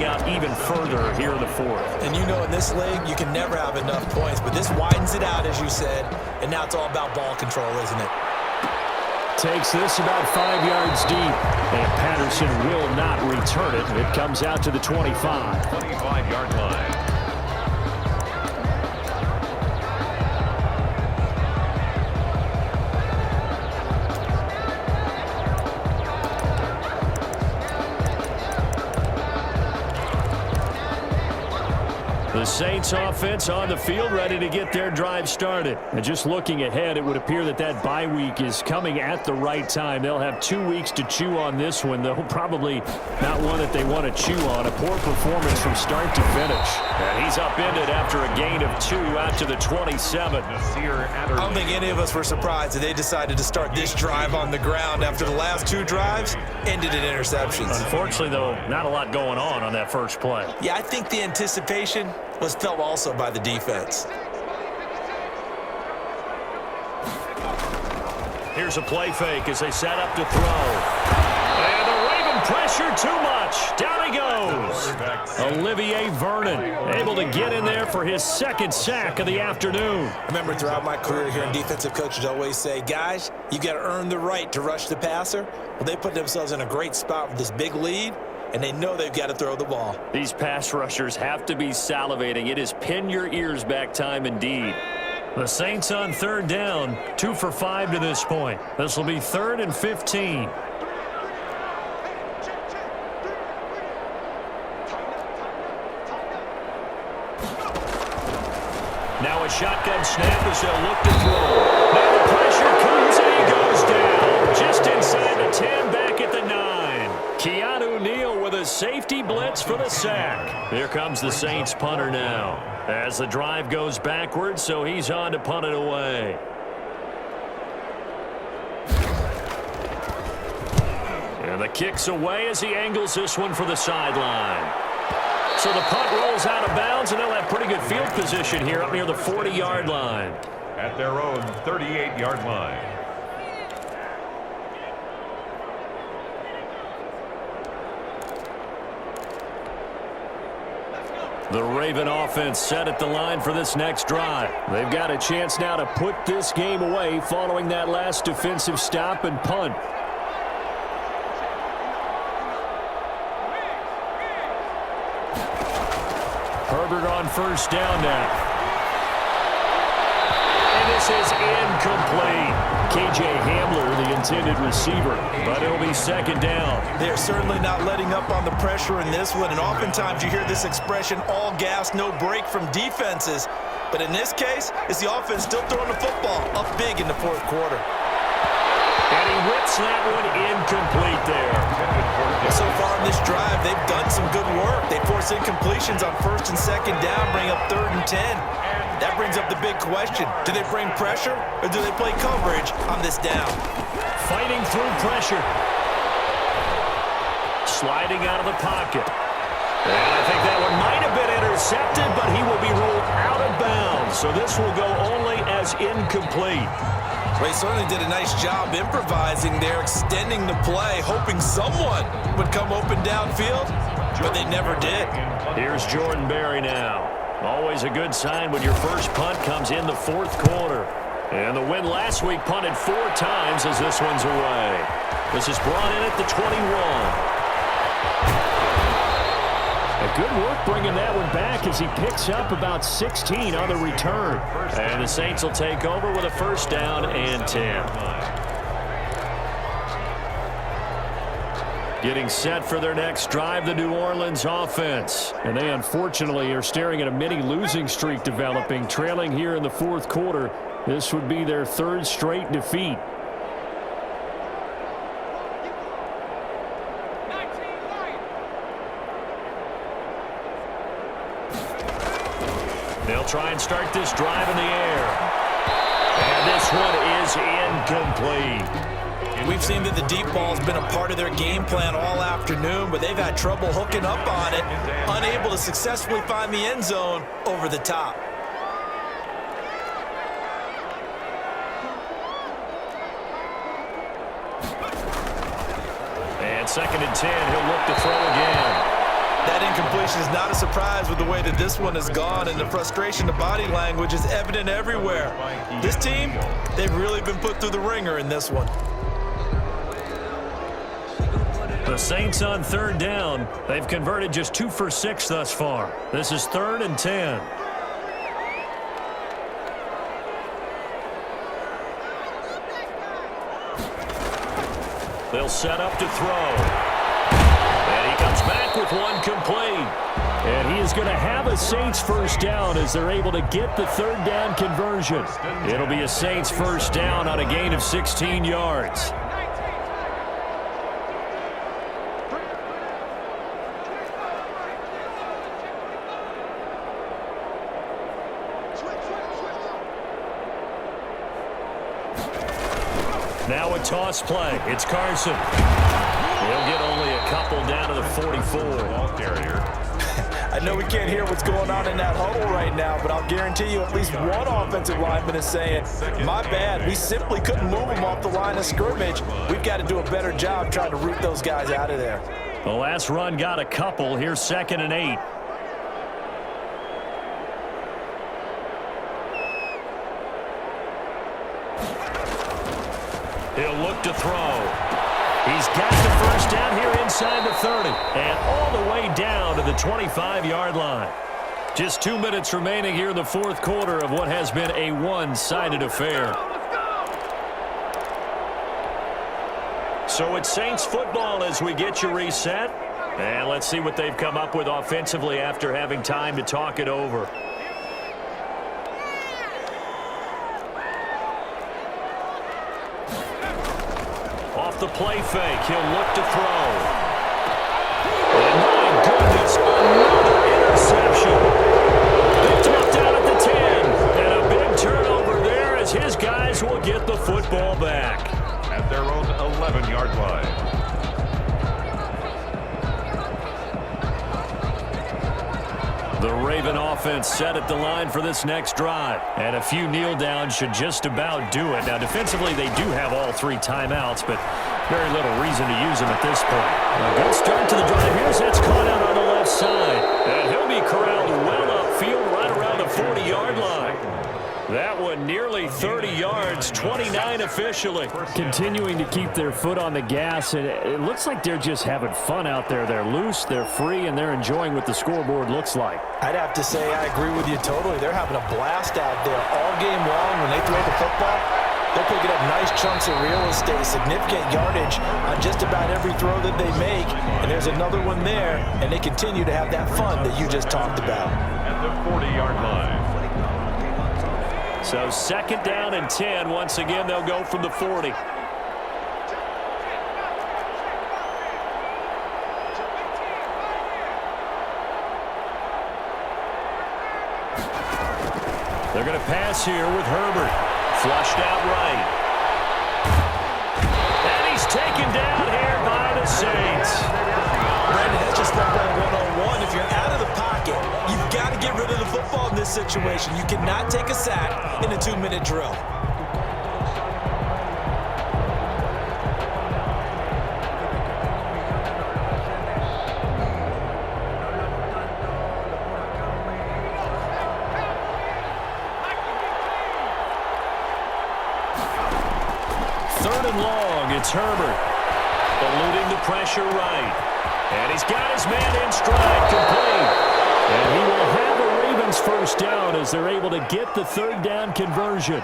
out even further here in the fourth. And you know, in this league, you can never have enough points, but this widens it out, as you said, and now it's all about ball control, isn't it? Takes this about 5 yards deep, and Patterson will not return it. It comes out to the 25. 25-yard line. The Saints offense on the field, ready to get their drive started. And just looking ahead, it would appear that bye week is coming at the right time. They'll have 2 weeks to chew on this one, though probably not one that they want to chew on. A poor performance from start to finish. And he's upended after a gain of 2 out to the 27. I don't think any of us were surprised that they decided to start this drive on the ground after the last 2 drives ended in interceptions. Unfortunately, though, not a lot going on that first play. Yeah, I think the anticipation was felt also by the defense. Here's a play fake as they set up to throw. And the Raven pressure too much. Down he goes. Olivier Vernon able to get in there for his second sack of the afternoon. I remember throughout my career here, defensive coaches always say, guys, you got to earn the right to rush the passer. Well, they put themselves in a great spot with this big lead, and they know they've got to throw the ball. These pass rushers have to be salivating. It is pin your ears back time indeed. The Saints on third down, 2 for 5 to this point. This will be 3rd and 15. Now a shotgun snap as they'll look to throw. Now the pressure comes and he goes down. Just inside the 10, back at the 9. Keanu Neal with a safety blitz for the sack. Here comes the Saints punter now. As the drive goes backwards, so he's on to punt it away. And the kick's away as he angles this one for the sideline. So the punt rolls out of bounds, and they'll have pretty good field position here up near the 40-yard line. At their own 38-yard line. The Raven offense set at the line for this next drive. They've got a chance now to put this game away following that last defensive stop and punt. Herbert on first down now. And this is incomplete. K.J. Hamler, the intended receiver, but it'll be second down. They're certainly not letting up on the pressure in this one, and oftentimes you hear this expression, all gas, no break from defenses. But in this case, it's the offense still throwing the football up big in the fourth quarter. And he rips that one incomplete there. So far in this drive, they've done some good work. They force incompletions on first and second down, bring up 3rd and 10. That brings up the big question. Do they bring pressure or do they play coverage on this down? Fighting through pressure. Sliding out of the pocket. And I think that one might have been intercepted, but he will be ruled out of bounds. So this will go only as incomplete. Well, he certainly did a nice job improvising there, extending the play, hoping someone would come open downfield, but they never did. Here's Jordan Berry now. Always a good sign when your first punt comes in the fourth quarter. And the win last week punted 4 times as this one's away. This is brought in at the 21. A good work bringing that one back as he picks up about 16 on the return. And the Saints will take over with a first down and 10. Getting set for their next drive, the New Orleans offense. And they unfortunately are staring at a mini losing streak developing, trailing here in the fourth quarter. This would be their 3rd straight defeat. They'll try and start this drive in the air. And this one is incomplete. We've seen that the deep ball's been a part of their game plan all afternoon, but they've had trouble hooking up on it, unable to successfully find the end zone over the top. And 2nd and 10, he'll look to throw again. That incompletion is not a surprise with the way that this one has gone, and the frustration, the body language is evident everywhere. This team, they've really been put through the ringer in this one. The Saints on third down. They've converted just 2 for 6 thus far. This is 3rd and 10. They'll set up to throw. And he comes back with one complete. And he is going to have a Saints first down as they're able to get the 3rd down conversion. It'll be a Saints first down on a gain of 16 yards. Now a toss play. It's Carson. He'll get only a couple down to the 44. Ball carrier. I know we can't hear what's going on in that huddle right now, but I'll guarantee you at least one offensive lineman is saying, my bad, we simply couldn't move them off the line of scrimmage. We've got to do a better job trying to root those guys out of there. The last run got a couple. Here's 2nd and 8. He'll look to throw. He's got the first down here inside the 30 and all the way down to the 25-yard line. Just 2 minutes remaining here in the 4th quarter of what has been a one-sided affair. So it's Saints football as we get you reset. And let's see what they've come up with offensively after having time to talk it over. Off the play fake, he'll look to throw. And my goodness, another interception. Picked up down at the 10. And a big turnover there as his guys will get the football back. At their own 11-yard line. The Raven offense set at the line for this next drive. And a few kneel downs should just about do it. Now, defensively, they do have all 3 timeouts, but very little reason to use them at this point. A good start to the drive. Here's that's caught out on the left side. And he'll be corralled well upfield right around the 40-yard line. That one nearly 30 yards, 29 officially. Continuing to keep their foot on the gas, and it looks like they're just having fun out there. They're loose, they're free, and they're enjoying what the scoreboard looks like. I'd have to say I agree with you totally. They're having a blast out there all game long. When they throw the football, they're picking up nice chunks of real estate, significant yardage on just about every throw that they make. And there's another one there, and they continue to have that fun that you just talked about. At the 40-yard line. So 2nd down and 10. Once again, they'll go from the 40. They're going to pass here with Herbert. Flushed out right. And he's taken down here by the Saints. Brandon, that's just like a one-on-one. If you're out of the pocket, you've got to get rid of the football in this situation. You cannot take a sack in a 2-minute drill. Third and long, it's Herbert. Eluding the pressure right. And he's got his man in stride, complete. And he will have the Ravens first down as they're able to get the 3rd down conversion.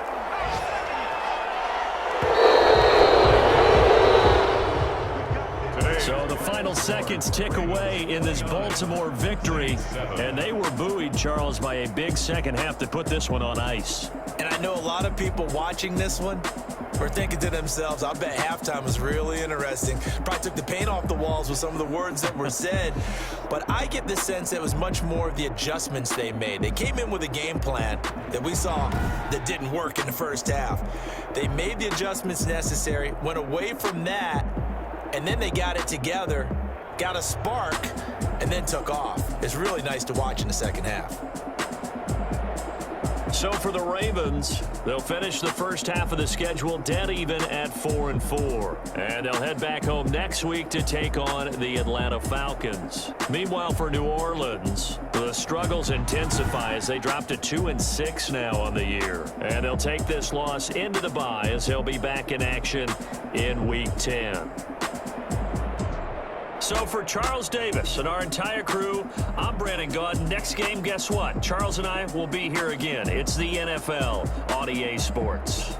So the final seconds tick away in this Baltimore victory. And they were buoyed, Charles, by a big second half to put this one on ice. And I know a lot of people watching this one are thinking to themselves, I bet halftime was really interesting. Probably took the paint off the walls with some of the words that were said. But I get the sense it was much more of the adjustments they made. They came in with a game plan that we saw that didn't work in the first half. They made the adjustments necessary, went away from that, and then they got it together, got a spark, and then took off. It's really nice to watch in the second half. So for the Ravens, they'll finish the first half of the schedule dead even at 4-4. And they'll head back home next week to take on the Atlanta Falcons. Meanwhile, for New Orleans, the struggles intensify as they drop to 2-6 now on the year. And they'll take this loss into the bye as they'll be back in action in Week 10. So for Charles Davis and our entire crew, I'm Brandon Gaudin. Next game, guess what? Charles and I will be here again. It's the NFL on EA Sports.